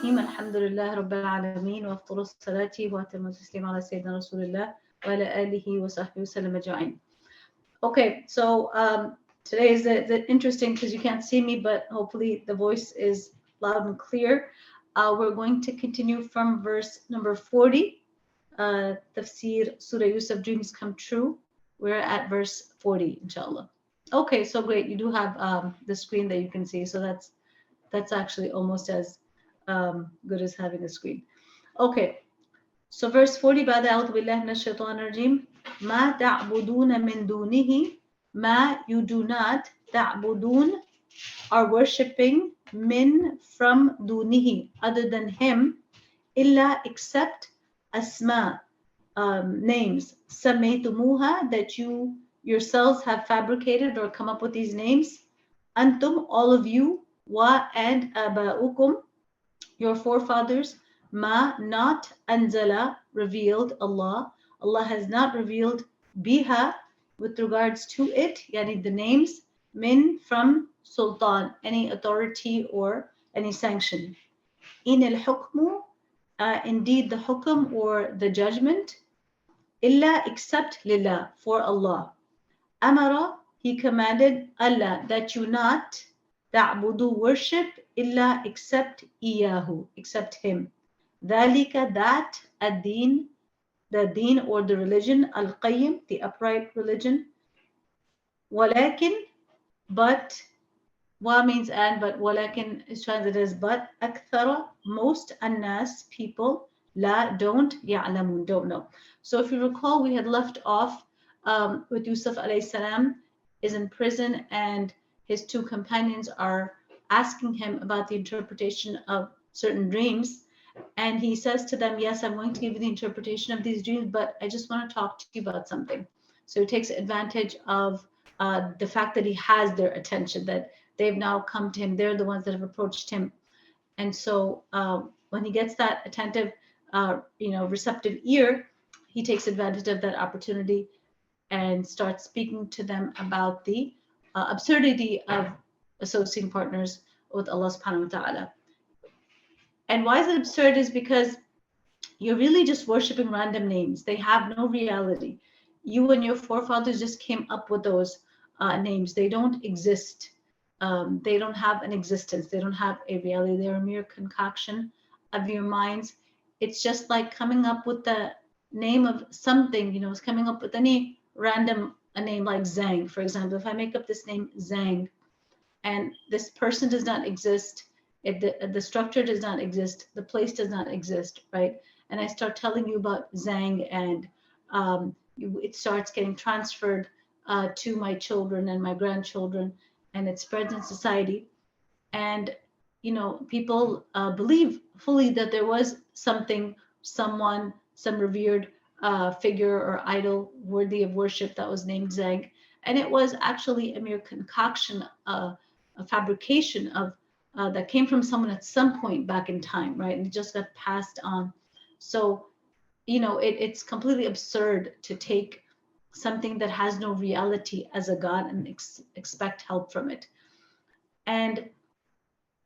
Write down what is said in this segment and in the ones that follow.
الرحيم الحمد لله رب العالمين وأفضل الصلاة وأتم التسليم على سيدنا رسول الله وعلى آله وصحبه وسلم أجمعين. Okay, so today is interesting because you can't see me, but hopefully the voice is loud and clear. We're going to continue from verse number 40. Tafsir Surah Yusuf, Dreams Come True. We're at verse 40, inshallah. Okay, so great. You do have the screen that you can see, so that's actually almost as good as having a screen. Okay, so verse 40, بعد أعوذ بالله من الشيطان الرجيم ما تعبدون من دونه ما, you do not, تعبدون, are worshipping, min, from, dunihi, other than him, illa, except, asma, names, سميتموها, that you yourselves have fabricated or come up with these names, antum, all of you, wa, and aba'ukum, your forefathers, ma, not, anzala, revealed, Allah has not revealed, biha, with regards to it, yani the names, min, from, sultan, any authority or any sanction. In al-hukmu, indeed the hukm or the judgment, illa, except lillah, for Allah. Amara, he commanded, Allah, that you not, ta'budu, worship, illa, except iyahu, except him. Dhalika, that, ad-din, the deen or the religion, al-qayyim, the upright religion. Walakin, but, wa means and, but walakin is translated as but, akthara, most, annas, people, la, don't, ya'lamun, don't know. So if you recall, we had left off with Yusuf alayhi salam is in prison and his two companions are asking him about the interpretation of certain dreams. And he says to them, yes, I'm going to give you the interpretation of these dreams, but I just want to talk to you about something. So he takes advantage of the fact that he has their attention, that they've now come to him. They're the ones that have approached him. And so when he gets that attentive, receptive ear, he takes advantage of that opportunity and starts speaking to them about the absurdity of associating partners with Allah subhanahu wa ta'ala. And why is it absurd is because you're really just worshiping random names. They have no reality. You and your forefathers just came up with those names. They don't exist. They don't have an existence. They don't have a reality. They're a mere concoction of your minds. It's just like coming up with the name of something, it's coming up with any random name like Zhang, for example. If I make up this name Zhang and this person does not exist, the structure does not exist, the place does not exist, right? And I start telling you about Zhang and it starts getting transferred to my children and my grandchildren, and it spreads in society. And, people believe fully that there was something, someone, some revered figure or idol worthy of worship that was named Zhang. And it was actually a mere concoction, a fabrication of that came from someone at some point back in time, right? And it just got passed on. So, it's completely absurd to take something that has no reality as a God and expect help from it. And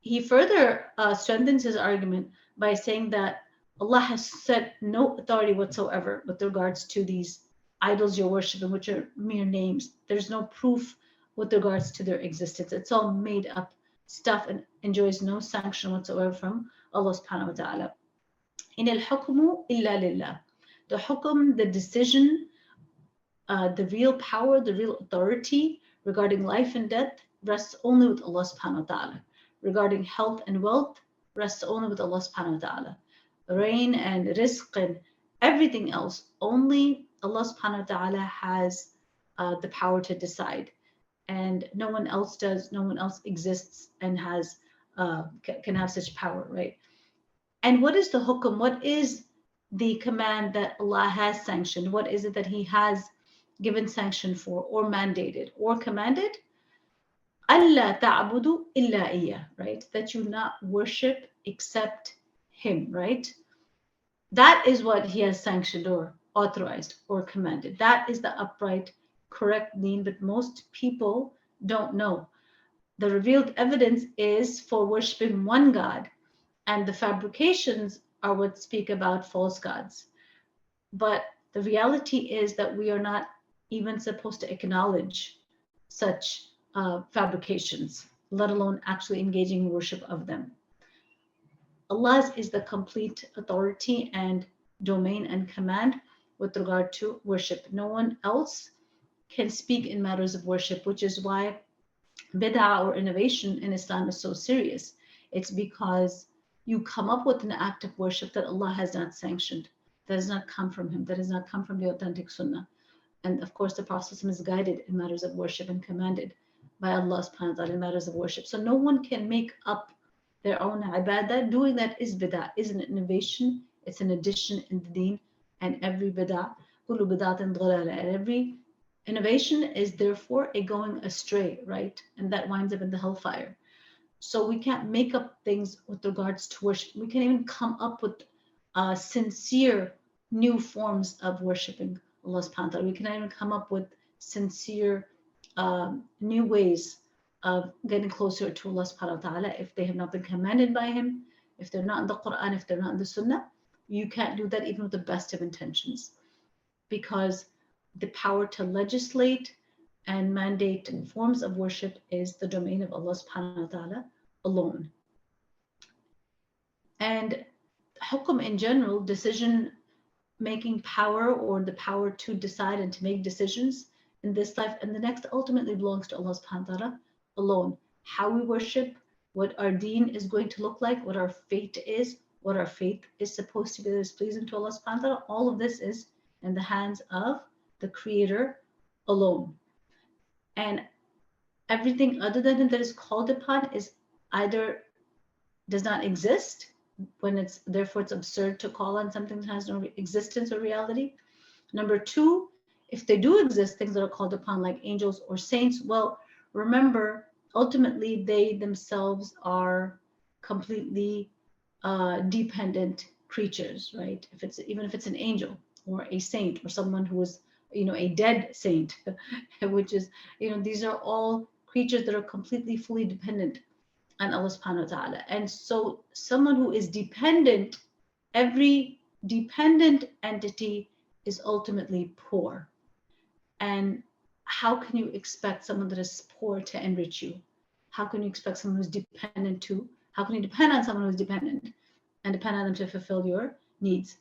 he further strengthens his argument by saying that Allah has set no authority whatsoever with regards to these idols you're worshiping, which are mere names. There's no proof with regards to their existence. It's all made up stuff and enjoys no sanction whatsoever from Allah subhanahu wa ta'ala. In al-hukmu illa lillah. The hukm, the decision, the real power, the real authority regarding life and death rests only with Allah subhanahu wa ta'ala. Regarding health and wealth rests only with Allah subhanahu wa ta'ala. Rain and rizq and everything else, only Allah subhanahu wa ta'ala has the power to decide. And no one else does, no one else exists and has can have such power, right? And what is the hukm? What is the command that Allah has sanctioned? What is it that He has given sanction for or mandated or commanded? Allah ta'budu illa iyyah, right? That you not worship except Him, right? That is what He has sanctioned or authorized or commanded. That is the upright, correct deen, but most people don't know. The revealed evidence is for worshiping one God And the fabrications are what speak about false gods. But the reality is that we are not even supposed to acknowledge such fabrications, let alone actually engaging in worship of them. Allah is the complete authority and domain and command with regard to worship. No one else can speak in matters of worship, which is why bid'ah or innovation in Islam is so serious. It's because you come up with an act of worship that Allah has not sanctioned, that has not come from Him, that has not come from the authentic Sunnah. And of course, the Prophet is guided in matters of worship and commanded by Allah subhanahu wa ta'ala in matters of worship. So no one can make up their own ibadah. Doing that is bid'ah, is an innovation, it's an addition in the deen, and every bid'ah, kullu bid'atin dhalala, and every innovation is therefore a going astray, right? And that winds up in the hellfire. So we can't make up things with regards to worship. We can't even come up with sincere new forms of worshiping Allah subhanahu wa ta'ala. We cannot even come up with sincere new ways of getting closer to Allah subhanahu wa ta'ala if they have not been commanded by Him, if they're not in the Quran, if they're not in the Sunnah. You can't do that even with the best of intentions, because the power to legislate and mandate forms of worship is the domain of Allah subhanahu wa ta'ala alone. And hukum in general, decision making power, or the power to decide and to make decisions in this life and the next, ultimately belongs to Allah subhanahu wa ta'ala alone. How we worship, what our deen is going to look like, what our fate is, what our faith is supposed to be that is pleasing to Allah subhanahu wa ta'ala, all of this is in the hands of the Creator alone. And everything other than that is called upon is either does not exist, when it's therefore it's absurd to call on something that has no existence or reality. Number two, if they do exist, things that are called upon like angels or saints, well, remember, ultimately they themselves are completely dependent creatures, right? Even if it's an angel or a saint or someone who is, a dead saint, which is, these are all creatures that are completely fully dependent on Allah subhanahu wa ta'ala. And so someone who is dependent, every dependent entity is ultimately poor. And how can you expect someone that is poor to enrich you? How can you expect someone who's dependent to? How can you depend on someone who's dependent and depend on them to fulfill your needs?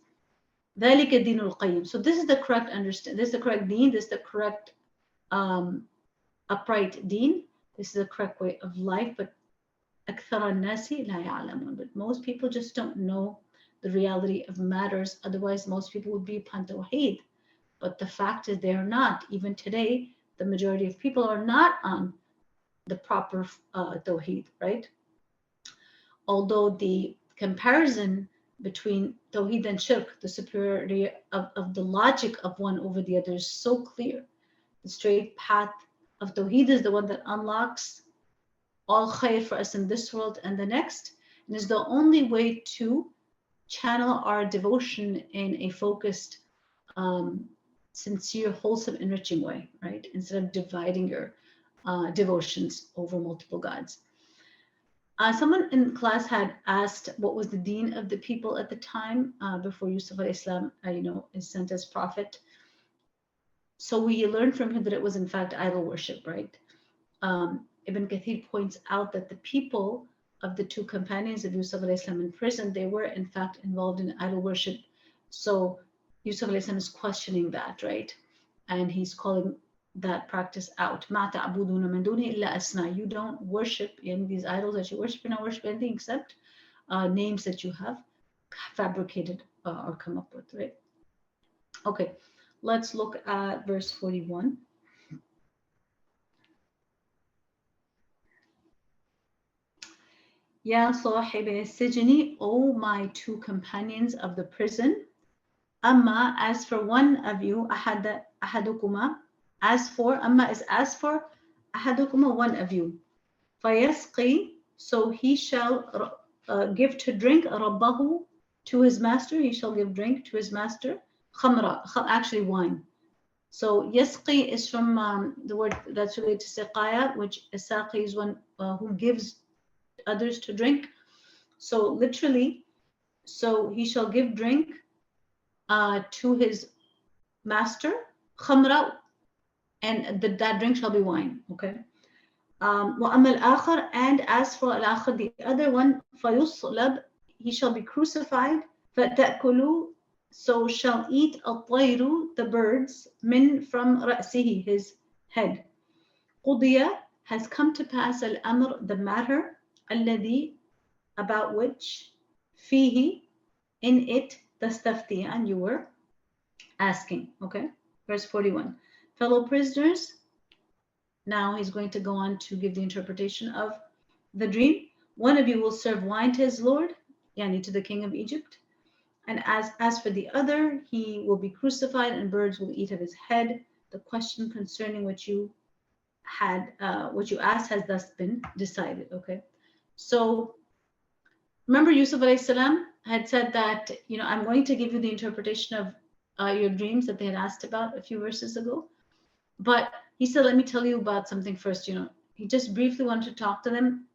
ذَلِكَ الدِّينُ الْقَيِّمُ. So this is the correct understanding. This is the correct deen. This is the correct upright deen. This is the correct way of life. But أَكْثَرَ النَّاسِ لَا يَعْلَمُونَ. But most people just don't know the reality of matters. Otherwise, most people would be upon tawheed. But the fact is they are not. Even today, the majority of people are not on the proper tawheed, right? Although the comparison between tawheed and shirk, the superiority of the logic of one over the other is so clear. The straight path of tawheed is the one that unlocks all khair for us in this world and the next, and is the only way to channel our devotion in a focused, sincere, wholesome, enriching way, right? Instead of dividing your devotions over multiple gods. Someone in class had asked what was the deen of the people at the time before Yusuf al-Islam, is sent as prophet. So we learned from him that it was in fact idol worship, right? Ibn Kathir points out that the people of the two companions of Yusuf al-Islam in prison, they were in fact involved in idol worship. So Yusuf al-Islam is questioning that, right? And he's calling that practice out. مَا تَعْبُدُونَ مِن دُونِهِ إِلَّا أَسْمَاءً. You don't worship in these idols that you worship, you don't worship anything except names that you have fabricated or come up with, right? Okay, let's look at verse 41. Ya صاحب السجن, O my two companions of the prison. Amma, as for one of you, أحدكما, Amma is as for أحدكما, one of you. فيسقي, so he shall give to drink ربه, to his master, he shall give drink to his master. خمرة, actually wine. So yasqi is from the word that's related to siqaya, which saqi is one who gives others to drink. So literally, so he shall give drink to his master, khamra, and that drink shall be wine. Okay. وأما الآخر, and as for الآخر, the other one, فيصلب, he shall be crucified, فتأكلوا, so shall eat الطير, the birds, من from رأسه, his head. قضي, has come to pass الأمر, the matter, الذي, about which, فيه, in it, تستفتيان, you were asking. Okay, verse 41. Fellow prisoners, now he's going to go on to give the interpretation of the dream. One of you will serve wine to his lord, yani to the king of Egypt. And as for the other, he will be crucified and birds will eat of his head. The question concerning what you asked has thus been decided. Okay. So remember Yusuf alayhi salam had said that, I'm going to give you the interpretation of your dreams that they had asked about a few verses ago. But he said, let me tell you about something first. He just briefly wanted to talk to them.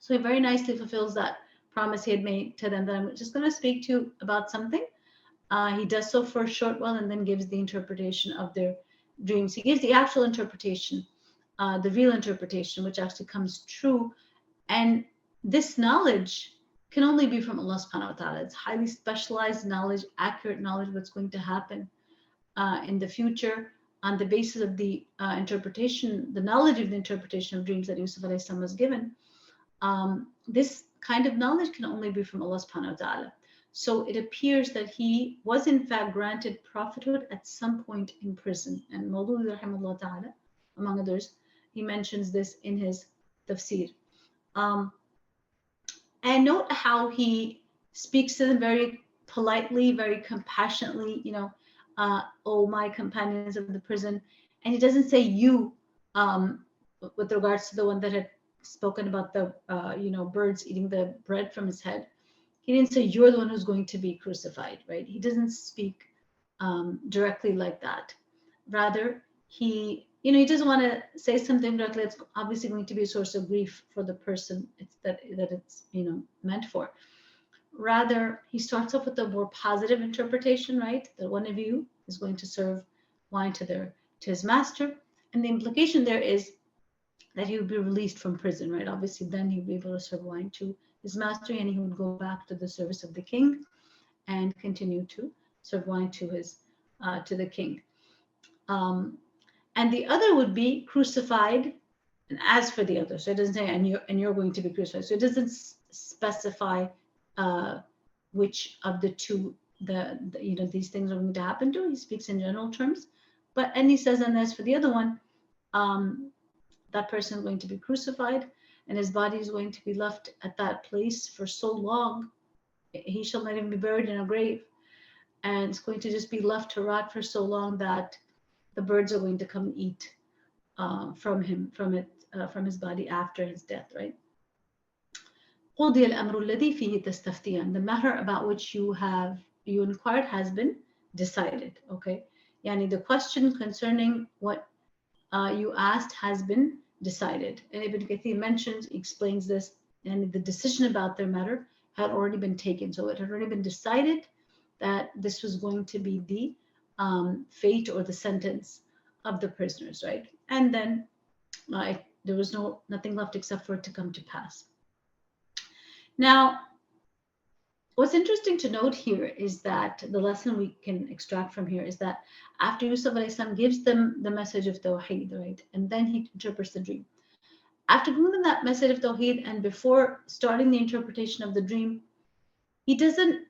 So he very nicely fulfills that promise he had made to them, that I'm just going to speak to you about something. He does so for a short while and then gives the interpretation of their dreams. He gives the actual interpretation, the real interpretation, which actually comes true. And this knowledge can only be from Allah subhanahu wa ta'ala. It's highly specialized knowledge, accurate knowledge, what's going to happen in the future, on the basis of the interpretation, the knowledge of the interpretation of dreams that Yusuf alayhi salam was given. This kind of knowledge can only be from Allah subhanahu wa ta'ala. So it appears that he was in fact granted prophethood at some point in prison. And Mawdudi rahimahullah ta'ala, among others, he mentions this in his tafsir. And note how he speaks to them very politely, very compassionately, oh, my companions of the prison. And he doesn't say you, with regards to the one that had spoken about the, birds eating the bread from his head. He didn't say you're the one who's going to be crucified, right? He doesn't speak directly like that. Rather, he doesn't want to say something directly. It's obviously going to be a source of grief for the person that it's meant for. Rather, he starts off with a more positive interpretation, right? That one of you is going to serve wine to his master, and the implication there is that he would be released from prison, right? Obviously, then he'd be able to serve wine to his master, and he would go back to the service of the king and continue to serve wine to the king. And the other would be crucified. And as for the other, so it doesn't say and you're going to be crucified. So it doesn't specify which of the two these things are going to happen to. He speaks in general terms, and he says, and as for the other one, that person is going to be crucified, and his body is going to be left at that place for so long. He shall not even be buried in a grave, and it's going to just be left to rot for so long that the birds are going to come and eat from his body after his death, right? قُضِيَ الْأَمْرُ الَّذِي فِيهِ تَسْتَفْتِيَانِ, the matter about which you inquired has been decided. Okay, yani the question concerning what you asked has been decided. And Ibn Kathir explains this, and the decision about their matter had already been taken. So it had already been decided that this was going to be the fate or the sentence of the prisoners, right? And then there was nothing left except for it to come to pass. Now, what's interesting to note here is that the lesson we can extract from here is that after Yusuf alayhi salam gives them the message of Tawheed, right, and then he interprets the dream. After giving them that message of Tawheed and before starting the interpretation of the dream, he doesn't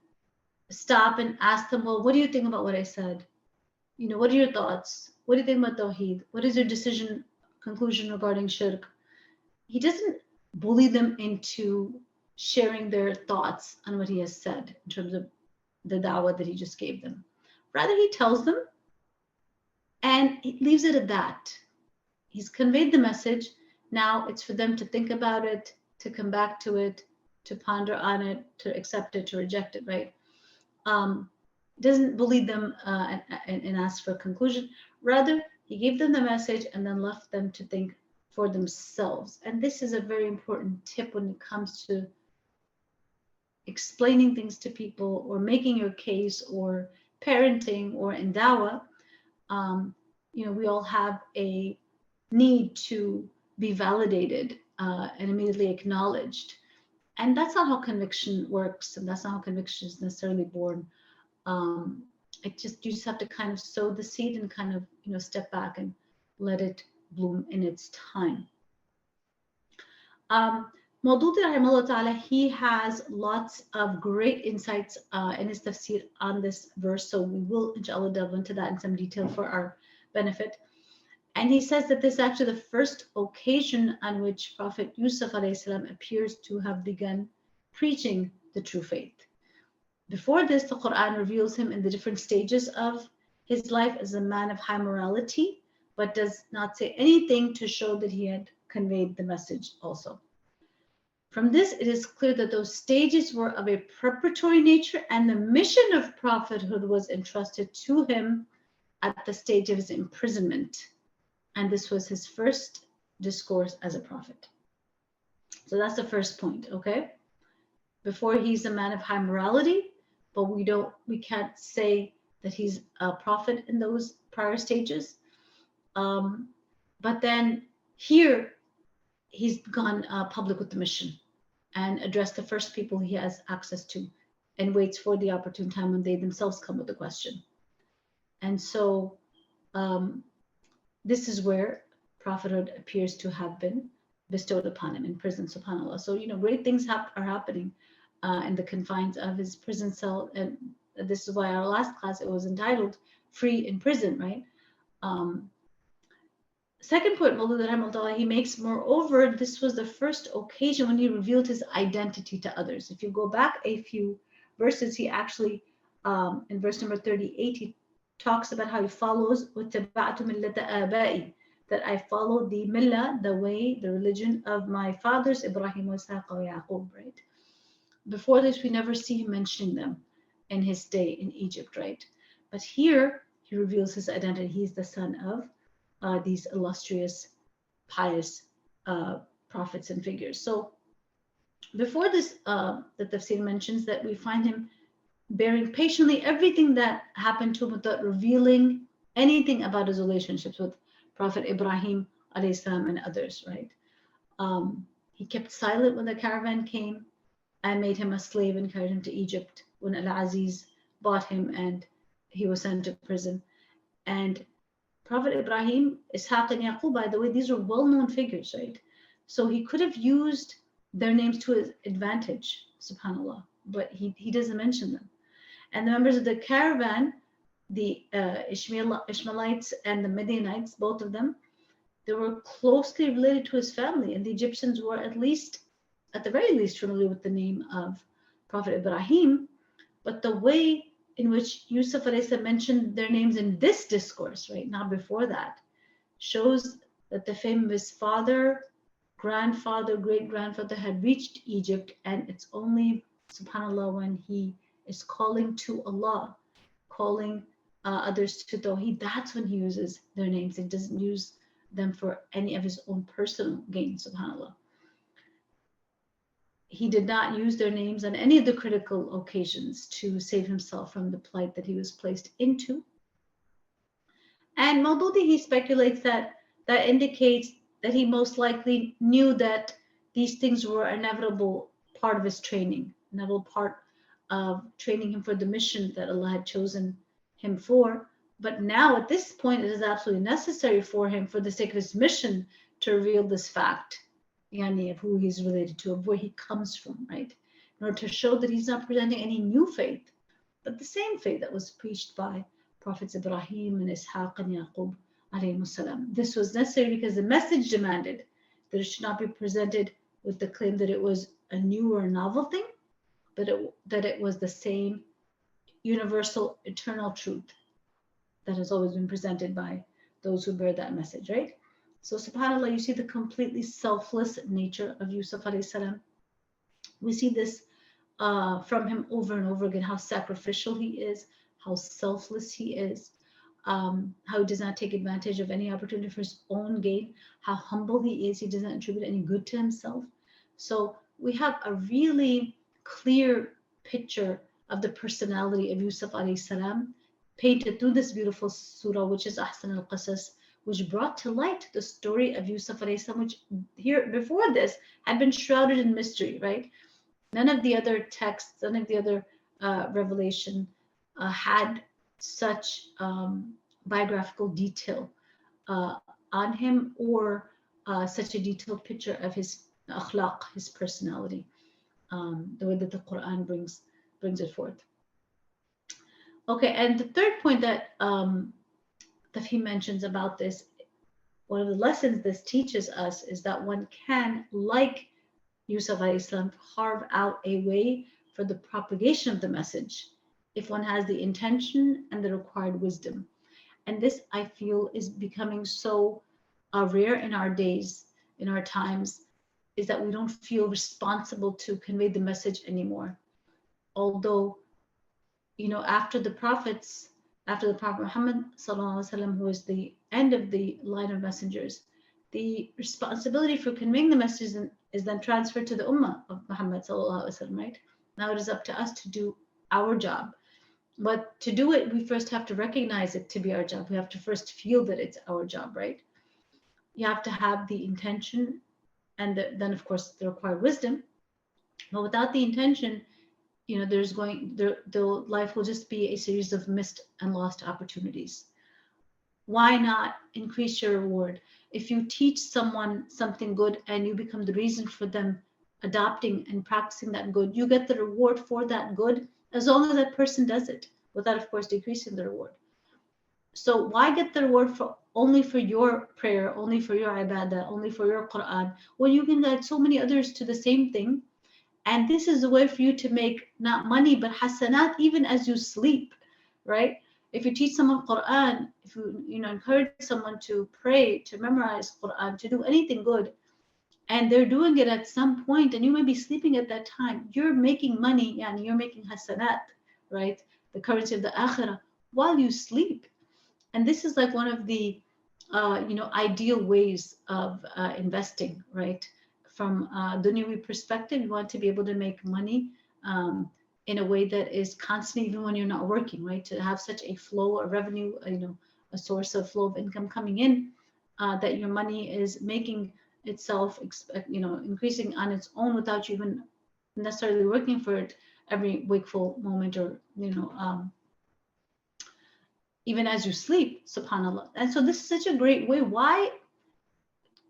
stop and ask them, well, what do you think about what I said? What are your thoughts? What do you think about Tawheed? What is your conclusion regarding shirk? He doesn't bully them into sharing their thoughts on what he has said in terms of the dawah that he just gave them. Rather, he tells them and he leaves it at that. He's conveyed the message. Now it's for them to think about it, to come back to it, to ponder on it, to accept it, to reject it, right? Doesn't bully them and ask for a conclusion. Rather, he gave them the message and then left them to think for themselves. And this is a very important tip when it comes to explaining things to people or making your case or parenting or in dawah, we all have a need to be validated and immediately acknowledged. And that's not how conviction works, and that's not how conviction is necessarily born. Um, you just have to kind of sow the seed and kind of step back and let it bloom in its time. Maududi rahimahullah ta'ala, he has lots of great insights in his tafsir on this verse, so we will inshallah delve into that in some detail for our benefit. And he says that this is actually the first occasion on which Prophet Yusuf alayhi appears to have begun preaching the true faith. Before this, the Quran reveals him in the different stages of his life as a man of high morality, but does not say anything to show that he had conveyed the message also. From this, it is clear that those stages were of a preparatory nature, and the mission of prophethood was entrusted to him at the stage of his imprisonment. And this was his first discourse as a prophet. So that's the first point, okay? Before, he's a man of high morality, but we can't say that he's a prophet in those prior stages. But then here, he's gone public with the mission and addressed the first people he has access to and waits for the opportune time when they themselves come with a question. And so this is where prophethood appears to have been bestowed upon him in prison, subhanAllah. So, great things are happening in the confines of his prison cell. And this is why our last class, it was entitled Free in Prison, right? Second point, Maulud he makes, moreover, this was the first occasion when he revealed his identity to others. If you go back a few verses, he actually, in verse number 38, he talks about how he follows that I follow the millah, the way, the religion of my fathers, Ibrahim, Ishaq, or Yaqub, right? Before this, we never see him mentioning them in his day in Egypt, right? But here, he reveals his identity. He's the son of these illustrious, pious prophets and figures. So before this, the tafsir mentions that we find him bearing patiently everything that happened to him without revealing anything about his relationships with Prophet Ibrahim alayhi salam and others, right? He kept silent when the caravan came and made him a slave and carried him to Egypt when Al-Aziz bought him and he was sent to prison. And Prophet Ibrahim, Ishaq, and Yaqub, by the way, these are well-known figures, right? So he could have used their names to his advantage, subhanAllah, but he doesn't mention them. And the members of the caravan, the Ishmaelites and the Midianites, both of them, they were closely related to his family, and the Egyptians were at the very least, familiar with the name of Prophet Ibrahim. But the way in which Yusuf mentioned their names in this discourse, right, not before that, shows that the fame of his father, grandfather, great-grandfather had reached Egypt, and it's only, subhanAllah, when he is calling to Allah, calling others to Tawheed, that's when he uses their names. He doesn't use them for any of his own personal gain, subhanAllah. He did not use their names on any of the critical occasions to save himself from the plight that he was placed into. And Maududi, he speculates that indicates that he most likely knew that these things were an inevitable part of his training, inevitable part of training him for the mission that Allah had chosen him for. But now at this point, it is absolutely necessary for him, for the sake of his mission, to reveal this fact, yani, of who he's related to, of where he comes from, right? In order to show that he's not presenting any new faith, but the same faith that was preached by Prophets Ibrahim and Ishaq and Yaqub alayhi salam. This was necessary because the message demanded that it should not be presented with the claim that it was a new or novel thing, but that it was the same universal, eternal truth that has always been presented by those who bear that message, right? So subhanAllah, you see the completely selfless nature of Yusuf alayhi salam. We see this from him over and over again, how sacrificial he is, how selfless he is, how he does not take advantage of any opportunity for his own gain, how humble he is. He doesn't attribute any good to himself. So we have a really clear picture of the personality of Yusuf alayhi salam painted through this beautiful surah, which is Ahsan al-Qasas, which brought to light the story of Yusuf alayhi salam, which here before this had been shrouded in mystery, right? None of the other texts, none of the other revelation had such biographical detail on him, or such a detailed picture of his akhlaq, his personality, the way that the Quran brings it forth. Okay, and the third point that that he mentions about this, one of the lessons this teaches us is that one can, like Yusuf alayhi salam, carve out a way for the propagation of the message if one has the intention and the required wisdom. And this, I feel, is becoming so rare in our days, in our times, is that we don't feel responsible to convey the message anymore. Although, after the prophets, after the Prophet Muhammad sallallahu alaihi wasallam, who is the end of the line of messengers, the responsibility for conveying the message is then transferred to the ummah of Muhammad sallallahu alaihi wasallam, right? Now it is up to us to do our job. But to do it, we first have to recognize it to be our job. We have to first feel that it's our job, right? You have to have the intention, and then of course the required wisdom. But without the intention, the life will just be a series of missed and lost opportunities. Why not increase your reward? If you teach someone something good and you become the reason for them adopting and practicing that good, you get the reward for that good as long as that person does it, without, of course, decreasing the reward. So why get the reward only for your prayer, only for your ibadah, only for your Quran, when you can guide so many others to the same thing? And this is a way for you to make not money, but hasanat even as you sleep, right? If you teach someone Quran, if you encourage someone to pray, to memorize Quran, to do anything good, and they're doing it at some point, and you may be sleeping at that time, you're making money, and you're making hasanat, right? The currency of the akhirah, while you sleep. And this is like one of the ideal ways of investing, right? From a dunyawi perspective, you want to be able to make money in a way that is constant, even when you're not working, right? To have such a flow of revenue, a source of flow of income coming in, that your money is making itself, increasing on its own without you even necessarily working for it every wakeful moment, or even as you sleep, subhanAllah. And so this is such a great way. Why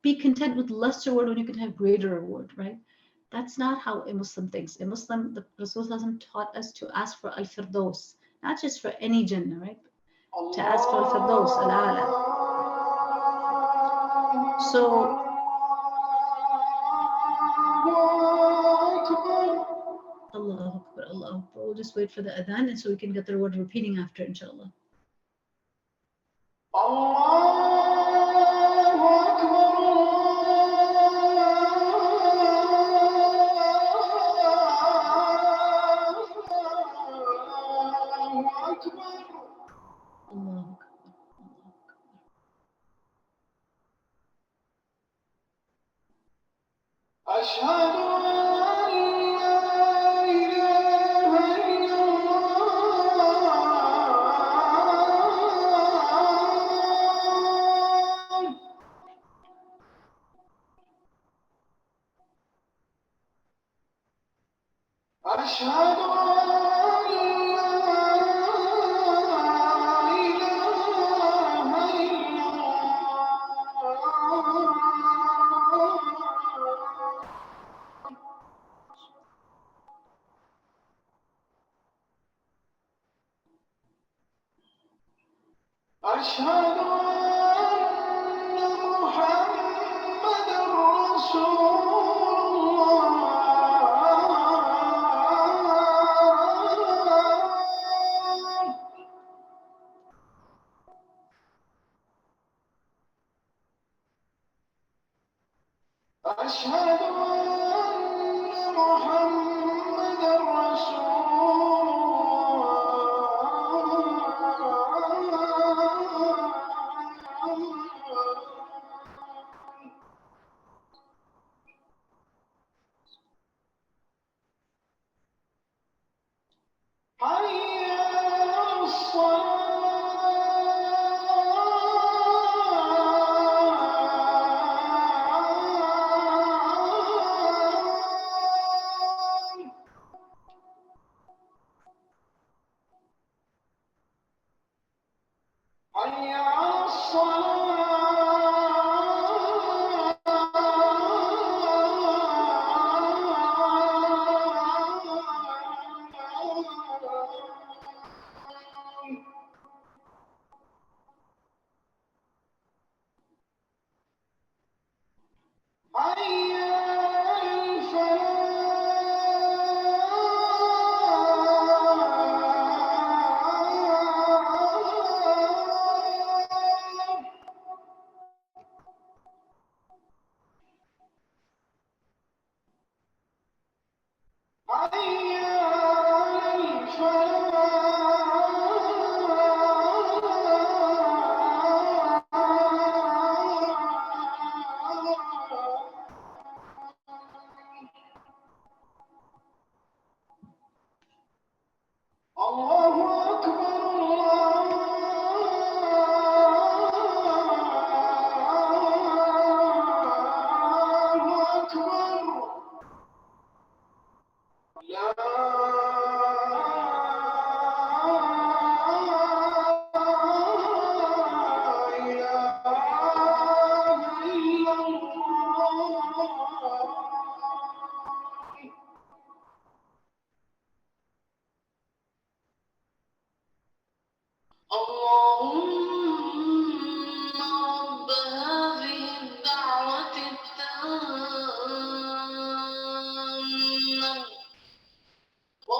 be content with lesser reward when you can have greater reward, right? That's not how a Muslim thinks. A Muslim, the Rasul taught us to ask for al-firdaus, not just for any Jannah, right? To ask for al-firdaus, al-ala. So, Allahu Akbar, Allahu Akbar. We'll just wait for the adhan, and so we can get the reward repeating after, inshallah.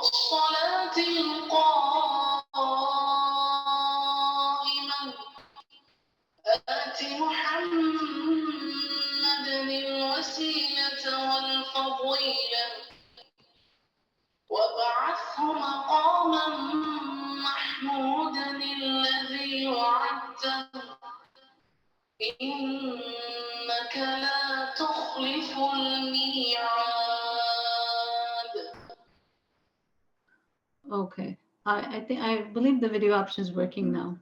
والصلاة القائمة آت محمد الوسيلة والفضيلة وابعثه مقاما محمودا الذي وعدته إنك لا تخلف الميعاد. Okay. I believe the video option is working now.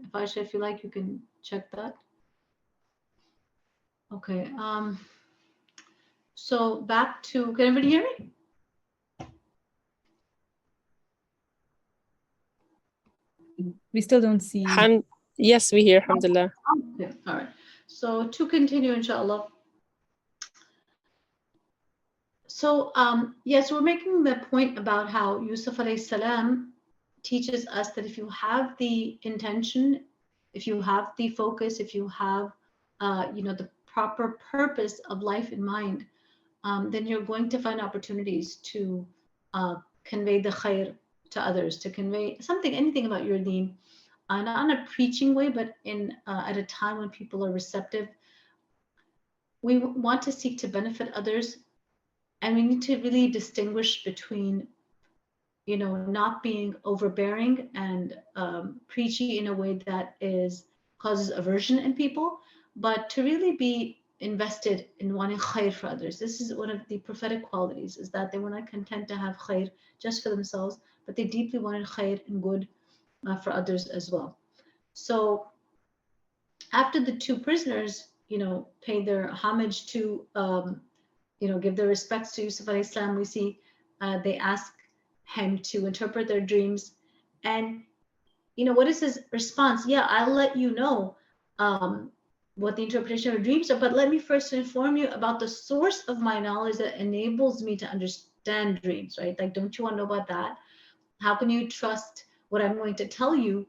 If Aisha, if you like, you can check that. Okay. So back to, can everybody hear me? We still don't see. Yes, we hear, alhamdulillah. Okay. All right. So to continue, inshallah. So yes, we're making the point about how Yusuf alayhi salam teaches us that if you have the intention, if you have the focus, if you have the proper purpose of life in mind, then you're going to find opportunities to convey the khair to others, to convey something, anything about your deen, not in a preaching way, but in at a time when people are receptive. We want to seek to benefit others, and we need to really distinguish between, not being overbearing and preachy in a way that causes aversion in people, but to really be invested in wanting khair for others. This is one of the prophetic qualities, is that they were not content to have khair just for themselves, but they deeply wanted khair and good for others as well. So after the two prisoners, paid their homage to, give their respects to Yusuf alayhi salam, we see they ask him to interpret their dreams. And, what is his response? Yeah, I'll let you know what the interpretation of dreams are, but let me first inform you about the source of my knowledge that enables me to understand dreams, right? Like, don't you want to know about that? How can you trust what I'm going to tell you?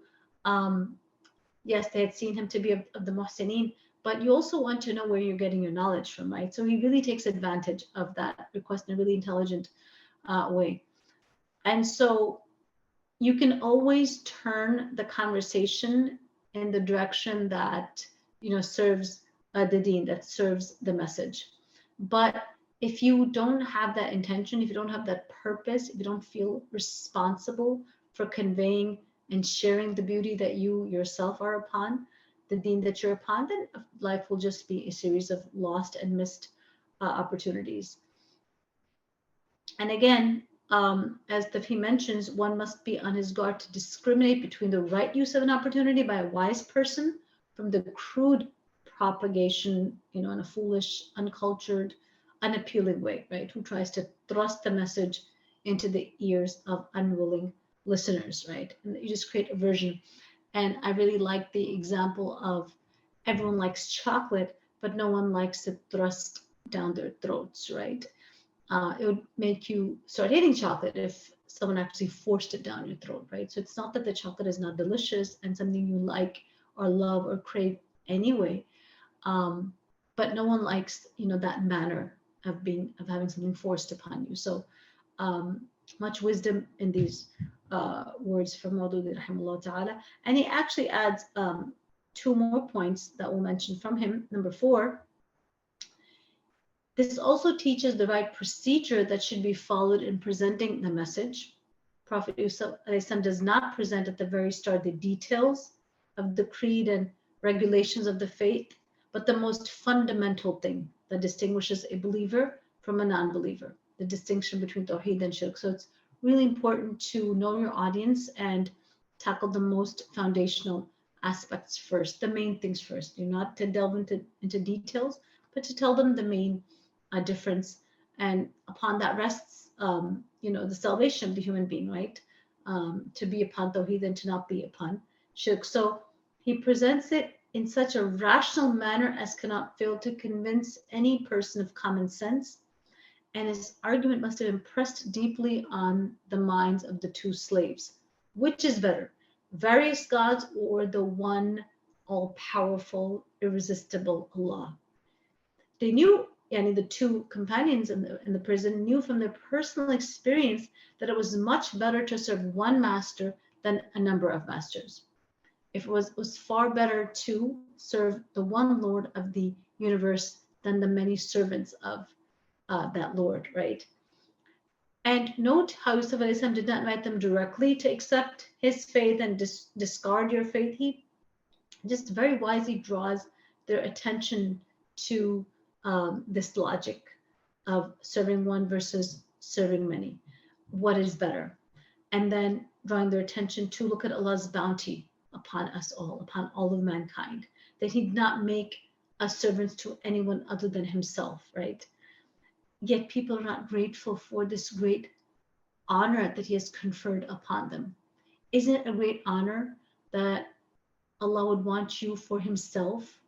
Yes, they had seen him to be of the Muhsineen, but you also want to know where you're getting your knowledge from, right? So he really takes advantage of that request in a really intelligent way. And so you can always turn the conversation in the direction that, serves the deen, that serves the message. But if you don't have that intention, if you don't have that purpose, if you don't feel responsible for conveying and sharing the beauty that you yourself are upon, the deen that you're upon, then life will just be a series of lost and missed opportunities. And again, as the fee mentions, one must be on his guard to discriminate between the right use of an opportunity by a wise person from the crude propagation, in a foolish, uncultured, unappealing way, right? Who tries to thrust the message into the ears of unwilling listeners, right? And you just create aversion. And I really like the example of everyone likes chocolate, but no one likes it thrust down their throats, right? It would make you start hating chocolate if someone actually forced it down your throat, right? So it's not that the chocolate is not delicious and something you like or love or crave anyway, but no one likes, that manner of having something forced upon you. So much wisdom in these words from Maududi rahimahullah ta'ala. And he actually adds two more points that we'll mention from him. Number 4, this also teaches the right procedure that should be followed in presenting the message. Prophet Yusuf does not present at the very start the details of the creed and regulations of the faith, but the most fundamental thing that distinguishes a believer from a non-believer, the distinction between Tawheed and Shirk. So it's really important to know your audience and tackle the most foundational aspects first, the main things first. You're not to delve into details, but to tell them the main difference, and upon that rests the salvation of the human being, right? To be upon Tawheed and to not be upon Shirk. So he presents it in such a rational manner as cannot fail to convince any person of common sense, and his argument must have impressed deeply on the minds of the two slaves. Which is better, various gods or the one all-powerful, irresistible Allah? They knew the two companions in the prison knew from their personal experience that it was much better to serve one master than a number of masters. It was far better to serve the one Lord of the universe than the many servants of that Lord, right? And note how Yusuf did not invite them directly to accept his faith and discard your faith. He just very wisely draws their attention to this logic of serving one versus serving many. What is better? And then drawing their attention to look at Allah's bounty upon us all, upon all of mankind, that he did not make us servants to anyone other than himself, right? Yet people are not grateful for this great honor that he has conferred upon them. Isn't it a great honor that Allah would want you for himself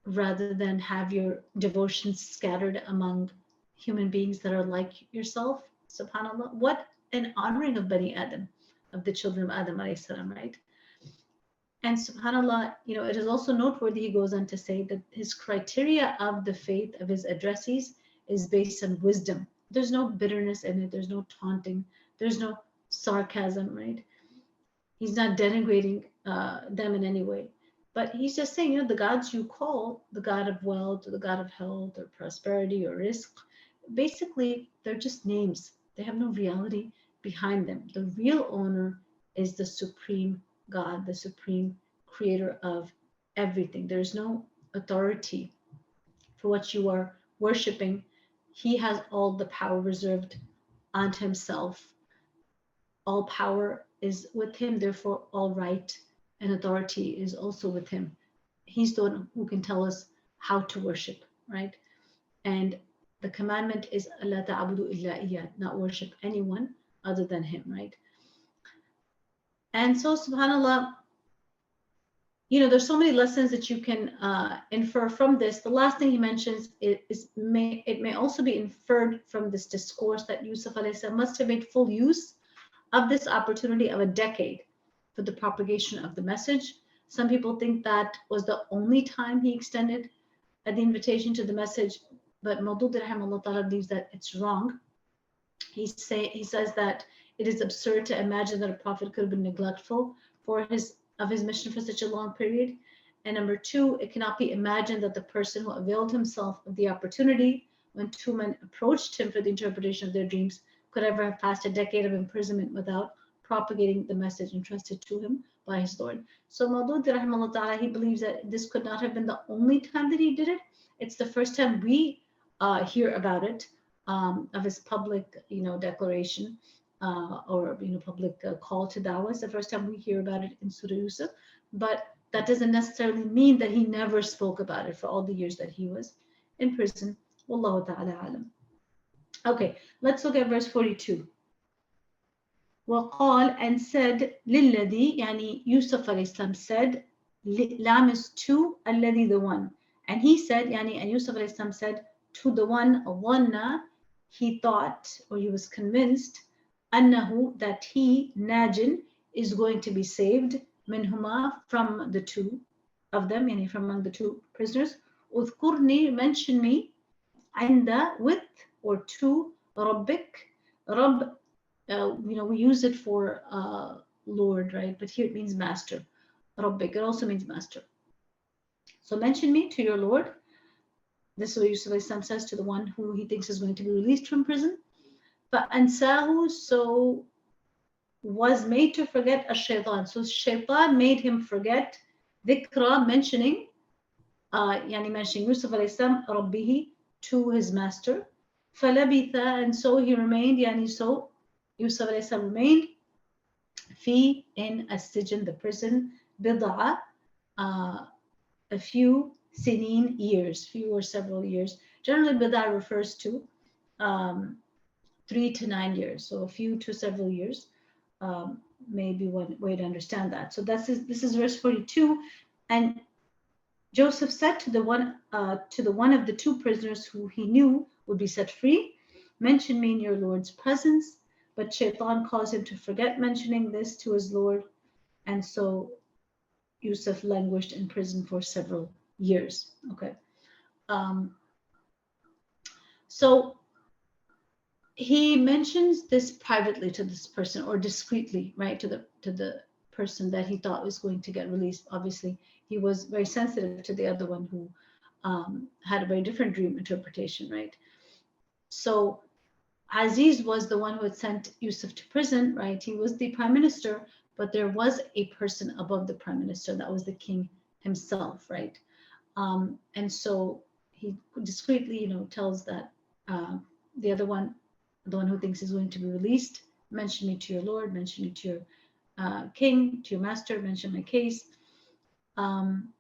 rather than have your devotions scattered among human beings that are like yourself? SubhanAllah. What an honoring of Bani Adam, of the children of Adam alayhi salam, right? And SubhanAllah, it is also noteworthy, he goes on to say that his criteria of the faith of his addressees is based on wisdom. There's no bitterness in it. There's no taunting. There's no sarcasm, right? He's not denigrating them in any way. But he's just saying, the gods you call, the God of wealth, or the God of health, or prosperity, or rizq, basically, they're just names. They have no reality behind them. The real owner is the supreme God, the supreme creator of everything. There's no authority for what you are worshiping. He has all the power reserved unto himself. All power is with him, therefore all right and authority is also with him. He's the one who can tell us how to worship, right? And the commandment is Allah ta'budu illa iyah, not worship anyone other than him, right? And so subhanAllah, there's so many lessons that you can infer from this. The last thing he mentions it may also be inferred from this discourse that Yusuf alayhi salam must have made full use of this opportunity of a decade for the propagation of the message. Some people think that was the only time he extended the invitation to the message, but Maudud rahimahullah ta'ala believes that it's wrong. He says that it is absurd to imagine that a prophet could have been neglectful of his mission for such a long period. And number two, it cannot be imagined that the person who availed himself of the opportunity when two men approached him for the interpretation of their dreams could ever have passed a decade of imprisonment without propagating the message entrusted to him by his Lord. So Maudud rahimahullah ta'ala, he believes that this could not have been the only time that he did it. It's the first time we hear about it, of his public, declaration or public call to Dawah. It's the first time we hear about it in Surah Yusuf, but that doesn't necessarily mean that he never spoke about it for all the years that he was in prison. Wallahu ta'ala alam. Okay, let's look at verse 42. وقال, and said, للذي, yani Yusuf alayhi salam said, lam is to alladhi, the one, and he said, and Yusuf alayhi salam said to the one, dhanna, he thought, or he was convinced, annahu, that he, najin, is going to be saved, minhuma, from the two of them, from among the two prisoners. Udhkurni, mention me, inda, with or to rabbik. Rabb, we use it for Lord, right? But here it means master. Rabbik, it also means master. So mention me to your Lord. This is what Yusuf says to the one who he thinks is going to be released from prison. But ansahu, so was made to forget ash-shaytan. So shaitan made him forget dhikra, mentioning, mentioning Yusuf alayhi salam, rabbihi, to his master. Falabitha, and so he remained, so Yusuf alayhi salam remained, fi, in as-sijn, the prison, bid'a, a few sinin, years, few or several years. Generally, bid'a refers to 3 to 9 years, so a few to several years, maybe one way to understand that. So this is verse 42, and Joseph said to the one of the two prisoners who he knew would be set free, mention me in your Lord's presence. But Shaitan caused him to forget mentioning this to his Lord, and so Yusuf languished in prison for several years. Okay. So he mentions this privately to this person, or discreetly, right, to the person that he thought was going to get released. Obviously, he was very sensitive to the other one who had a very different dream interpretation, right? So Aziz was the one who had sent Yusuf to prison, right? He was the prime minister, but there was a person above the prime minister, that was the king himself, right? And so he discreetly, tells that the other one, the one who thinks is going to be released, mention me to your lord, mention me to your king, to your master, mention my case. And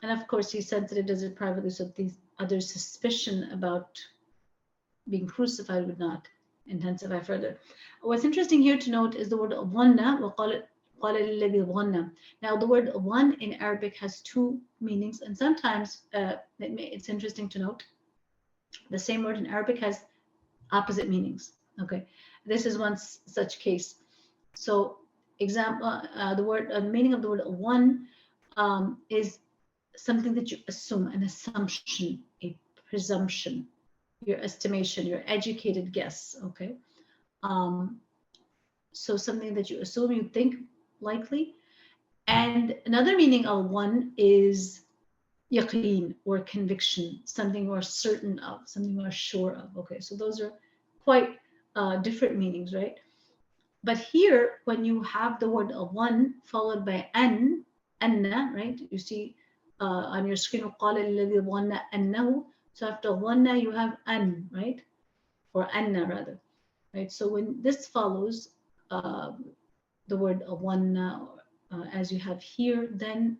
of course, he's sensitive, does it privately, so these others' suspicion about being crucified would not intensify further. What's interesting here to note is the word dhanna, وَقَالَ لِلَّذِي ظَنَّ. Now, the word one in Arabic has two meanings, and sometimes it's interesting to note the same word in Arabic has opposite meanings. Okay, this is one such case. So, example, the meaning of the word one is something that you assume, an assumption, a presumption, your estimation, your educated guess. Okay, so something that you assume, you think likely. And another meaning of one is yaqeen, or conviction, something you are certain of, something you are sure of. Okay, so those are quite different meanings, right? But here, when you have the word one followed by anna, right? You see on your screen, قَالَ الَّذِي ظَنَّ أَنَّهُ. So after dhanna, you have an, right? Or anna, rather, right? So when this follows the word dhanna, as you have here, then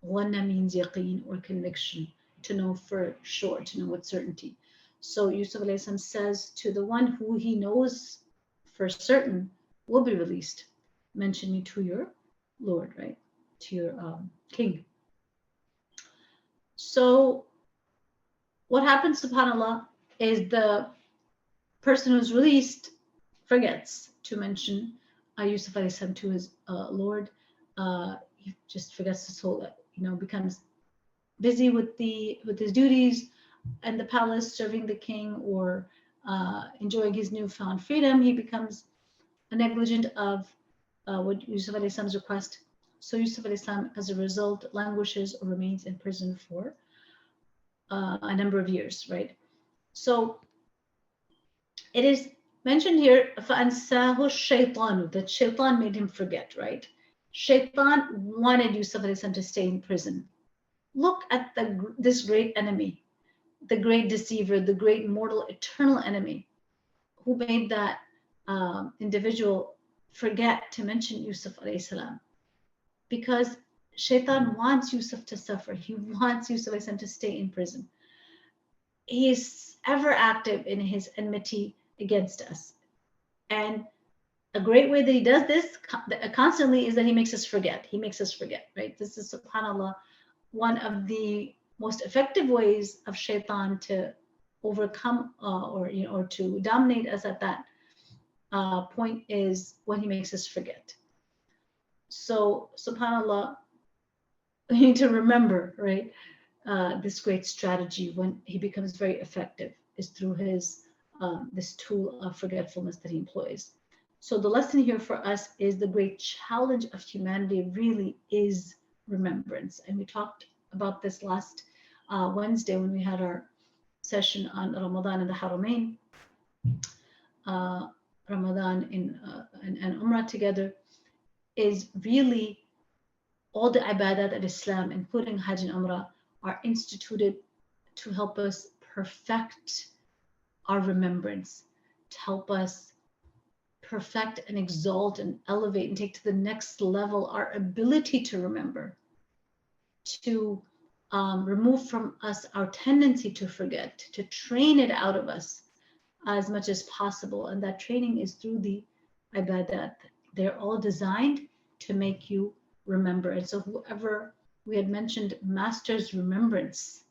dhanna means yaqeen, or conviction, to know for sure, to know with certainty. So Yusuf alayhi salam says to the one who he knows for certain will be released, mention me to your lord, right? To your king. So what happens, subhanAllah, is the person who's released forgets to mention Yusuf alayhi salam to his lord. He just forgets his whole, becomes busy with his duties and the palace, serving the king, or enjoying his newfound freedom. He becomes negligent of what Yusuf alayhi salam's request. So Yusuf alayhi salam, as a result, languishes or remains in prison for a number of years, right? So it is mentioned here, فَأَنْسَاهُ الشَّيْطَانُ, that shaitan made him forget, right? Shaitan wanted Yusuf alayhi salam to stay in prison. Look at this great enemy, the great deceiver, the great mortal eternal enemy, who made that individual forget to mention Yusuf alayhi salam. Because shaitan wants Yusuf to suffer. He wants Yusuf alayhi salam to stay in prison. He is ever active in his enmity against us. And a great way that he does this constantly is that he makes us forget. He makes us forget, right? This is, subhanAllah, one of the most effective ways of shaitan to overcome or to dominate us at that point is when he makes us forget. So, subhanAllah, we need to remember, right? This great strategy, when he becomes very effective, is through his this tool of forgetfulness that he employs. So the lesson here for us is the great challenge of humanity really is remembrance. And we talked about this last Wednesday when we had our session on Ramadan and the Haramain, Ramadan and Umrah together, is really all the ibadat of Islam, including Hajj and Umrah, are instituted to help us perfect our remembrance, to help us perfect and exalt and elevate and take to the next level our ability to remember, to remove from us our tendency to forget, to train it out of us as much as possible. And that training is through the ibadat. They're all designed to make you remember. And so whoever we had mentioned masters remembrance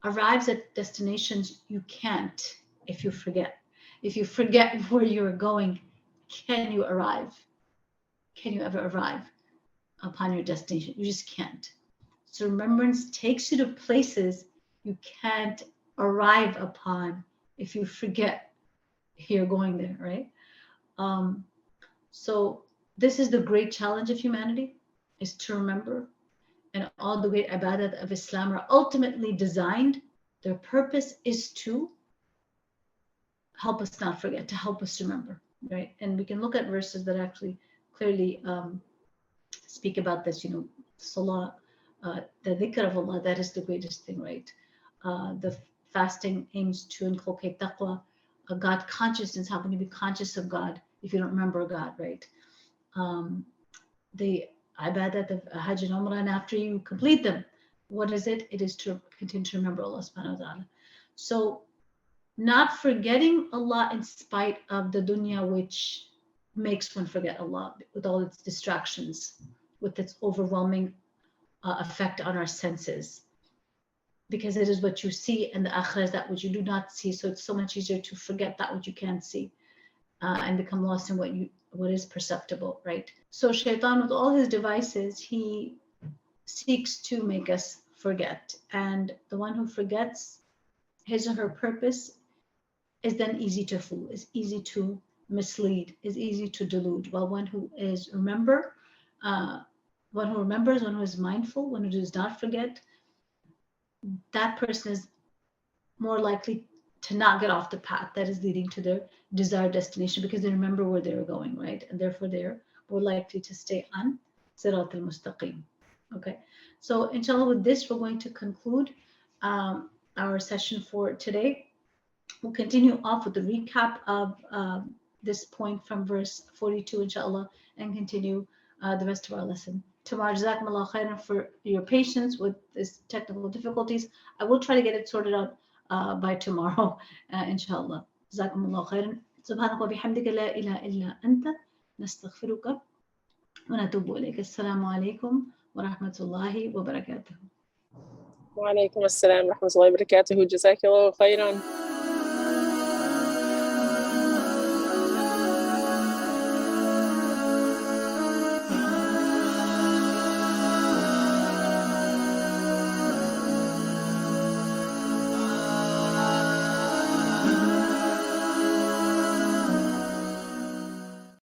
arrives at destinations you can't if you forget. If you forget where you're going, can you arrive? Can you ever arrive upon your destination? You just can't. So remembrance takes you to places you can't arrive upon if you forget you're going there, right? So this is the great challenge of humanity, is to remember. And all the great ibadat of Islam are ultimately designed, their purpose is to help us not forget, to help us remember, right? And we can look at verses that actually clearly speak about this, salah, the dhikr of Allah, that is the greatest thing, right? The fasting aims to inculcate taqwa, God consciousness. How can you be conscious of God if you don't remember God, right? The ibadat of Hajj and Umrah, and after you complete them, what is it? It is to continue to remember Allah subhanahu wa ta'ala. So not forgetting Allah in spite of the dunya, which makes one forget Allah with all its distractions, with its overwhelming effect on our senses, because it is what you see, and the akhirah is that which you do not see. So it's so much easier to forget that which you can't see and become lost in what is perceptible, right? So Shaitan, with all his devices, he seeks to make us forget, and the one who forgets, his or her purpose is then easy to fool, is easy to mislead, is easy to delude. While one who is one who remembers, one who is mindful, one who does not forget, that person is more likely to not get off the path that is leading to their desired destination, because they remember where they were going, right? And therefore they're more likely to stay on Sirat al-Mustaqim. Okay, so inshallah, with this, we're going to conclude our session for today. We'll continue off with the recap of this point from verse 42, inshallah, and continue the rest of our lesson tomorrow. Jazakumullah khairan for your patience with this technical difficulties. I will try to get it sorted out by tomorrow, inshallah. Jazakumullah khairan. Subhanaka wa bihamdika la ilaha illa anta nastaghfiruka wa natubu ilayk. Assalamu alaikum wa rahmatullahi wa barakatuh. وعليكم السلام ورحمة الله وبركاته. جزاك الله خيرا.